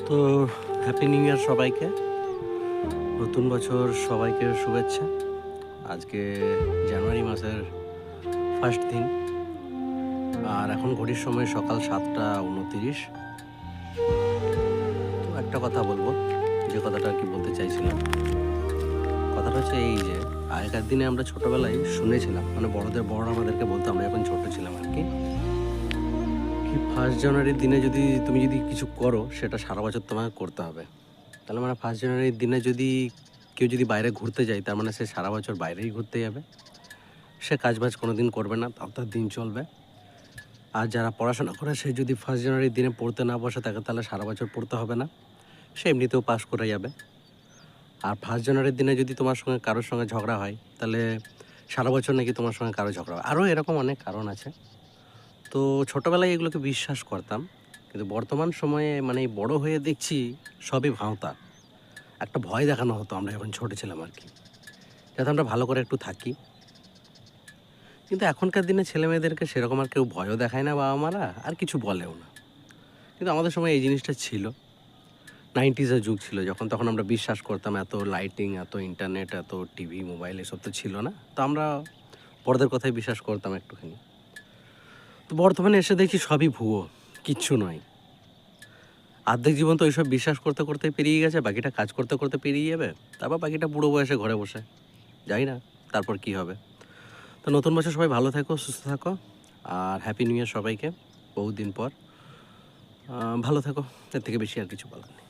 তো happy new year সবাইকে, নতুন বছর সবাইকে শুভেচ্ছা। আজকে জানুয়ারি মাসের ফার্স্ট দিন, আর এখন ঘড়ির সময় সকাল 7টা 29। তো একটা কথা বলবো, যে কথাটা আর কি বলতে চাইছিলাম। কথাটা হচ্ছে এই যে আগেকার দিনে আমরা ছোটোবেলায় শুনেছিলাম, মানে বড়রা আমাদেরকে বলতো, আমরা যখন ছোটো ছিলাম আর কি, ফার্স্ট জানুয়ারির দিনে তুমি যদি কিছু করো সেটা সারা বছর তোমাকে করতে হবে। তাহলে মানে ফার্স্ট জানুয়ারির দিনে কেউ যদি বাইরে ঘুরতে যায়, তার মানে সে সারা বছর বাইরেই ঘুরতে যাবে, সে কাজবাজ কোনো দিন করবে না, তার দিন চলবে। আর যারা পড়াশোনা করে, সে যদি ফার্স্ট জানুয়ারির দিনে পড়তে না বসে থাকে, তাহলে সারা বছর পড়তে হবে না, সে এমনিতেও পাস করে যাবে। আর ফার্স্ট জানুয়ারির দিনে যদি তোমার সঙ্গে কারোর সঙ্গে ঝগড়া হয়, তাহলে সারা বছর নাকি তোমার সঙ্গে কারো ঝগড়া হয়। আরও এরকম অনেক কারণ আছে। তো ছোটোবেলায় এগুলোকে বিশ্বাস করতাম, কিন্তু বর্তমান সময়ে মানে বড় হয়ে দেখছি সবই ভাঁওতা। একটা ভয় দেখানো হতো আমরা যখন ছোটো ছিলাম আর কি, যাতে আমরা ভালো করে একটু থাকি। কিন্তু এখনকার দিনে ছেলেমেয়েদেরকে সেরকম আর কেউ ভয়ও দেখায় না, বাবা মারা আর কিছু বলেও না। কিন্তু আমাদের সময় এই জিনিসটা ছিল, 90s-এর যুগ ছিল যখন, তখন আমরা বিশ্বাস করতাম। এত লাইটিং, এত ইন্টারনেট, এত টিভি, মোবাইল এসব তো ছিল না, তো আমরা বড়দের কথাই বিশ্বাস করতাম একটুখানি। তো বর্তমানে এসে দেখি সবই ভুয়ো, কিচ্ছু নয়। অর্ধেক জীবন তো এইসব বিশ্বাস করতে করতে পেরিয়ে গেছে, বাকিটা কাজ করতে করতে পেরিয়ে যাবে, তারপর বাকিটা বুড়ো বয়সে ঘরে বসে যাই না তারপর কি হবে। তো নতুন বছর সবাই ভালো থাকো, সুস্থ থাকো, আর হ্যাপি নিউ ইয়ার সবাইকে। বহুদিন পর ভালো থাকো, এর থেকে বেশি আর কিছু বলার নেই।